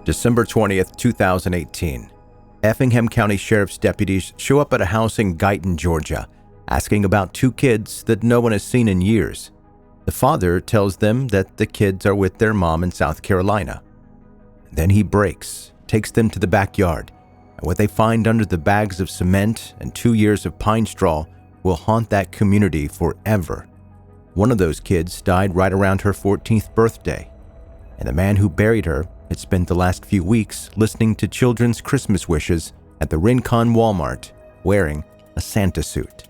December 20th, 2018. Effingham County Sheriff's deputies show up at a house in Guyton, Georgia, asking about two kids that no one has seen in years. The father tells them that the kids are with their mom in South Carolina. Then he breaks, takes them to the backyard, and what they find under the bags of cement and 2 years of pine straw will haunt that community forever. One of those kids died right around her 14th birthday, and the man who buried her had spent the last few weeks listening to children's Christmas wishes at the Rincon Walmart wearing a Santa suit.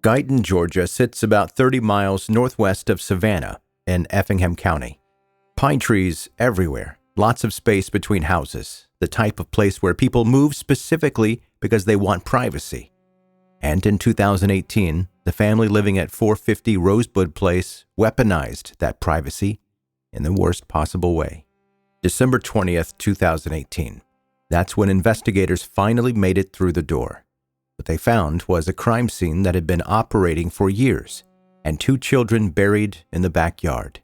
Guyton, Georgia sits about 30 miles northwest of Savannah in Effingham County. Pine trees everywhere, lots of space between houses, the type of place where people move specifically because they want privacy. And in 2018, the family living at 450 Rosebud Place weaponized that privacy in the worst possible way. December 20th, 2018. That's when investigators finally made it through the door. What they found was a crime scene that had been operating for years, and two children buried in the backyard.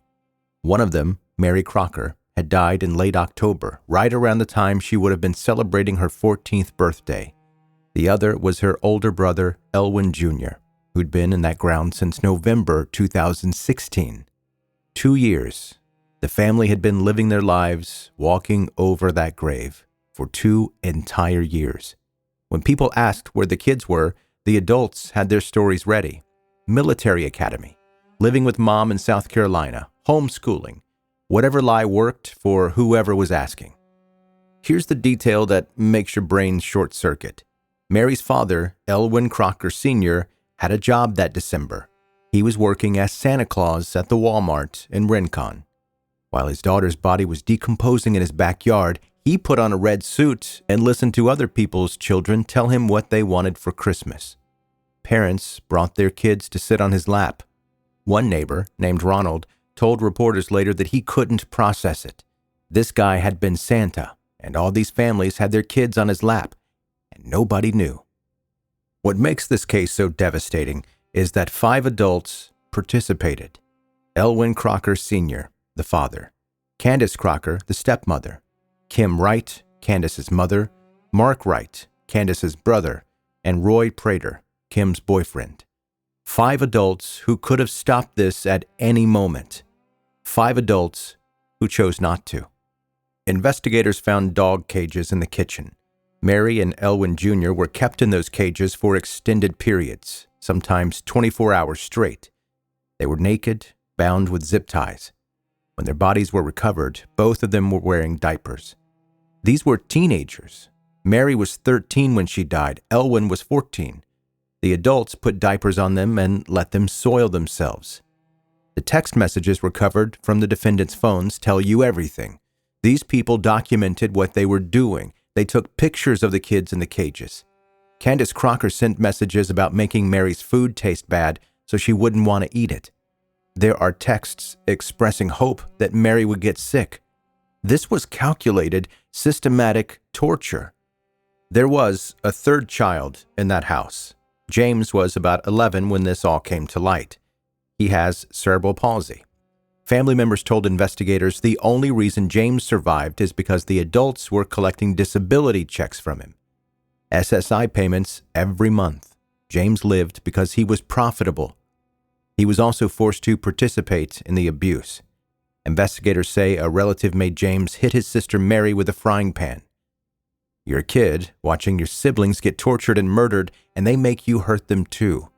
One of them, Mary Crocker, had died in late October, right around the time she would have been celebrating her 14th birthday. The other was her older brother, Elwyn Jr., who'd been in that ground since November 2016. 2 years. The family had been living their lives, walking over that grave, for 2 entire years. When people asked where the kids were, the adults had their stories ready. Military academy, living with mom in South Carolina, homeschooling, whatever lie worked for whoever was asking. Here's the detail that makes your brain short-circuit. Mary's father, Elwyn Crocker Sr., had a job that December. He was working as Santa Claus at the Walmart in Rincon. While his daughter's body was decomposing in his backyard, he put on a red suit and listened to other people's children tell him what they wanted for Christmas. Parents brought their kids to sit on his lap. One neighbor, named Ronald, told reporters later that he couldn't process it. This guy had been Santa, and all these families had their kids on his lap, and nobody knew. What makes this case so devastating is that 5 adults participated. Elwyn Crocker Sr., the father; Candice Crocker, the stepmother; Kim Wright, Candice's mother; Mark Wright, Candice's brother; and Roy Prater, Kim's boyfriend. 5 adults who could have stopped this at any moment. 5 adults who chose not to. Investigators found dog cages in the kitchen. Mary and Elwyn Jr. were kept in those cages for extended periods, sometimes 24 hours straight. They were naked, bound with zip ties. When their bodies were recovered, both of them were wearing diapers. These were teenagers. Mary was 13 when she died. Elwyn was 14. The adults put diapers on them and let them soil themselves. The text messages recovered from the defendants' phones tell you everything. These people documented what they were doing. They took pictures of the kids in the cages. Candice Crocker sent messages about making Mary's food taste bad so she wouldn't want to eat it. There are texts expressing hope that Mary would get sick. This was calculated, systematic torture. There was a 3rd child in that house. James was about 11 when this all came to light. He has cerebral palsy. Family members told investigators the only reason James survived is because the adults were collecting disability checks from him. SSI payments every month. James lived because he was profitable. He was also forced to participate in the abuse. Investigators say a relative made James hit his sister Mary with a frying pan. You're a kid watching your siblings get tortured and murdered, and they make you hurt them too.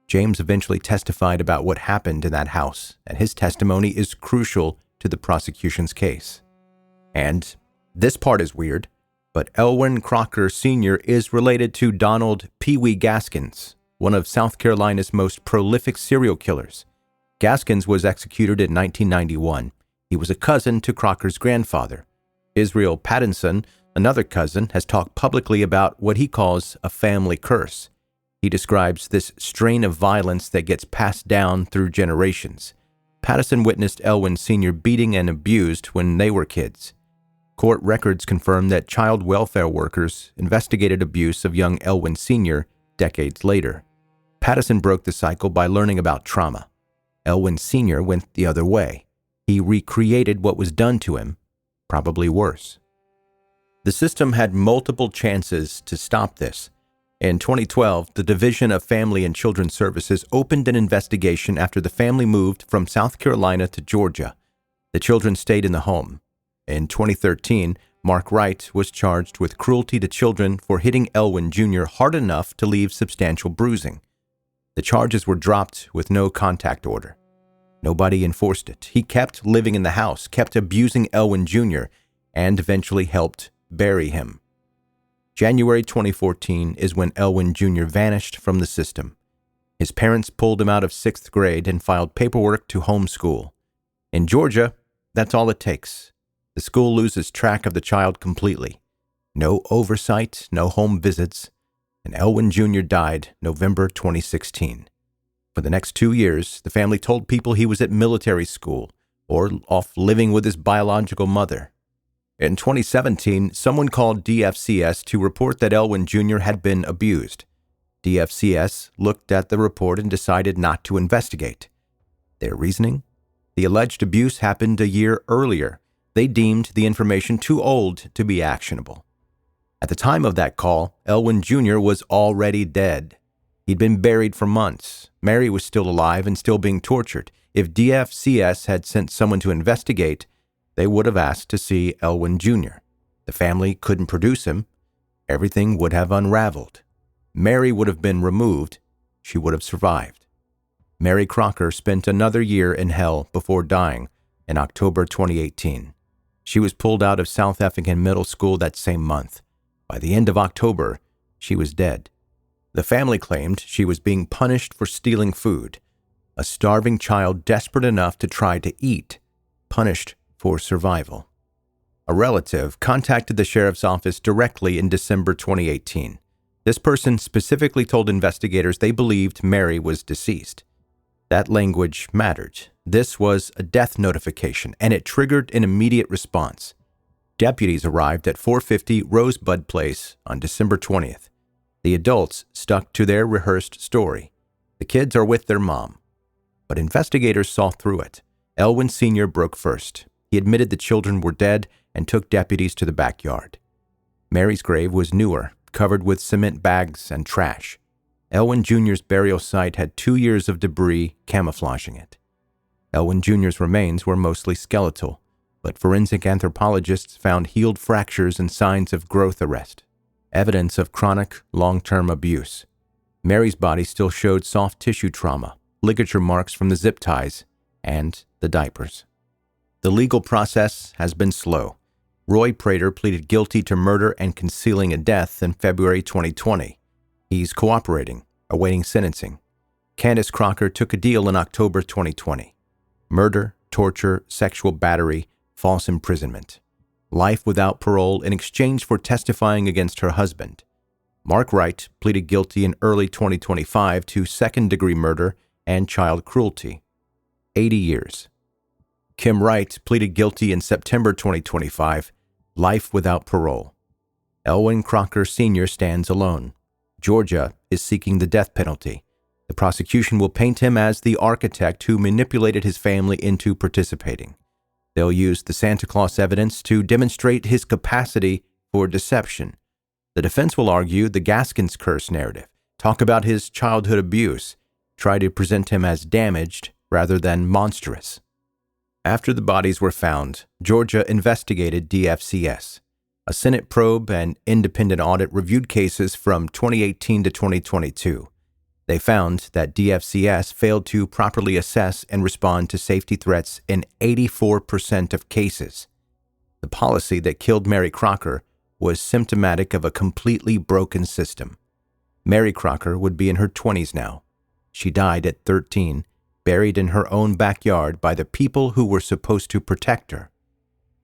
James eventually testified about what happened in that house, and his testimony is crucial to the prosecution's case. And this part is weird, but Elwyn Crocker Sr. is related to Donald Pee Wee Gaskins, one of South Carolina's most prolific serial killers. Gaskins was executed in 1991. He was a cousin to Crocker's grandfather. Israel Pattinson, another cousin, has talked publicly about what he calls a family curse. He describes this strain of violence that gets passed down through generations. Patterson witnessed Elwyn Sr. beating and abused when they were kids. Court records confirm that child welfare workers investigated abuse of young Elwyn Sr. decades later. Patterson broke the cycle by learning about trauma. Elwyn Sr. went the other way. He recreated what was done to him, probably worse. The system had multiple chances to stop this. In 2012, the Division of Family and Children's Services opened an investigation after the family moved from South Carolina to Georgia. The children stayed in the home. In 2013, Mark Wright was charged with cruelty to children for hitting Elwyn Jr. hard enough to leave substantial bruising. The charges were dropped with no contact order. Nobody enforced it. He kept living in the house, kept abusing Elwyn Jr., and eventually helped bury him. January 2014 is when Elwyn Jr. vanished from the system. His parents pulled him out of 6th grade and filed paperwork to homeschool. In Georgia, that's all it takes. The school loses track of the child completely. No oversight, no home visits, and Elwyn Jr. died November 2016. For the next 2 years, the family told people he was at military school or off living with his biological mother. In 2017, someone called DFCS to report that Elwyn Jr. had been abused. DFCS looked at the report and decided not to investigate. Their reasoning? The alleged abuse happened a year earlier. They deemed the information too old to be actionable. At the time of that call, Elwyn Jr. was already dead. He'd been buried for months. Mary was still alive and still being tortured. If DFCS had sent someone to investigate, they would have asked to see Elwyn Jr. The family couldn't produce him. Everything would have unraveled. Mary would have been removed. She would have survived. Mary Crocker spent another year in hell before dying in October 2018. She was pulled out of South Effingham Middle School that same month. By the end of October, she was dead. The family claimed she was being punished for stealing food. A starving child desperate enough to try to eat, punished for survival. A relative contacted the sheriff's office directly in December 2018. This person specifically told investigators they believed Mary was deceased. That language mattered. This was a death notification, and it triggered an immediate response. Deputies arrived at 450 Rosebud Place on December 20th. The adults stuck to their rehearsed story. The kids are with their mom. But investigators saw through it. Elwyn Sr. broke first. He admitted the children were dead and took deputies to the backyard. Mary's grave was newer, covered with cement bags and trash. Elwyn Jr.'s burial site had 2 years of debris camouflaging it. Elwyn Jr.'s remains were mostly skeletal, but forensic anthropologists found healed fractures and signs of growth arrest, evidence of chronic, long-term abuse. Mary's body still showed soft tissue trauma, ligature marks from the zip ties, and the diapers. The legal process has been slow. Roy Prater pleaded guilty to murder and concealing a death in February 2020. He's cooperating, awaiting sentencing. Candice Crocker took a deal in October 2020. Murder, torture, sexual battery, false imprisonment. Life without parole in exchange for testifying against her husband. Mark Wright pleaded guilty in early 2025 to second-degree murder and child cruelty. 80 years. Kim Wright pleaded guilty in September 2025, life without parole. Elwyn Crocker Sr. stands alone. Georgia is seeking the death penalty. The prosecution will paint him as the architect who manipulated his family into participating. They'll use the Santa Claus evidence to demonstrate his capacity for deception. The defense will argue the Gaskins curse narrative, talk about his childhood abuse, try to present him as damaged rather than monstrous. After the bodies were found, Georgia investigated DFCS. A Senate probe and independent audit reviewed cases from 2018 to 2022. They found that DFCS failed to properly assess and respond to safety threats in 84% of cases. The policy that killed Mary Crocker was symptomatic of a completely broken system. Mary Crocker would be in her 20s now. She died at 13, buried in her own backyard by the people who were supposed to protect her.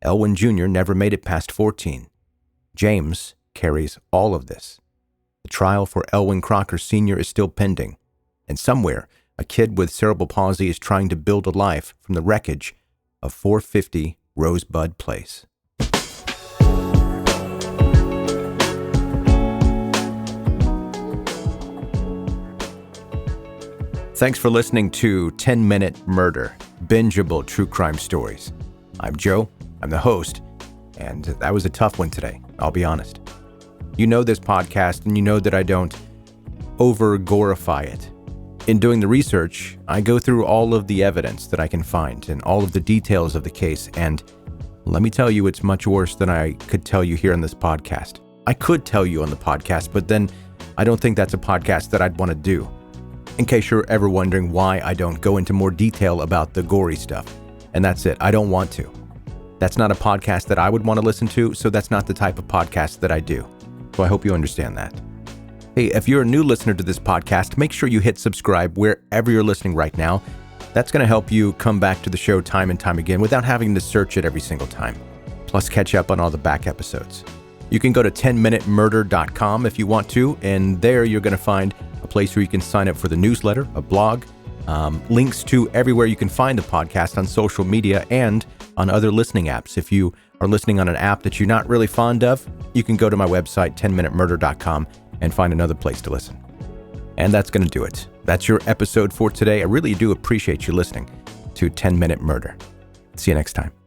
Elwyn Jr. never made it past 14. James carries all of this. The trial for Elwyn Crocker Sr. is still pending, and somewhere, a kid with cerebral palsy is trying to build a life from the wreckage of 450 Rosebud Place. Thanks for listening to 10-Minute Murder, bingeable true crime stories. I'm Joe, I'm the host, and that was a tough one today, I'll be honest. You know this podcast, and you know that I don't over-glorify it. In doing the research, I go through all of the evidence that I can find and all of the details of the case, and let me tell you, it's much worse than I could tell you here on this podcast. I could tell you on the podcast, but then I don't think that's a podcast that I'd want to do. In case you're ever wondering why I don't go into more detail about the gory stuff. And that's it. I don't want to. That's not a podcast that I would want to listen to, so that's not the type of podcast that I do. So I hope you understand that. Hey, if you're a new listener to this podcast, make sure you hit subscribe wherever you're listening right now. That's going to help you come back to the show time and time again without having to search it every single time. Plus, catch up on all the back episodes. You can go to 10minutemurder.com if you want to, and there you're going to find a place where you can sign up for the newsletter, a blog, links to everywhere you can find the podcast on social media and on other listening apps. If you are listening on an app that you're not really fond of, you can go to my website, 10minutemurder.com, and find another place to listen. And that's going to do it. That's your episode for today. I really do appreciate you listening to 10 Minute Murder. See you next time.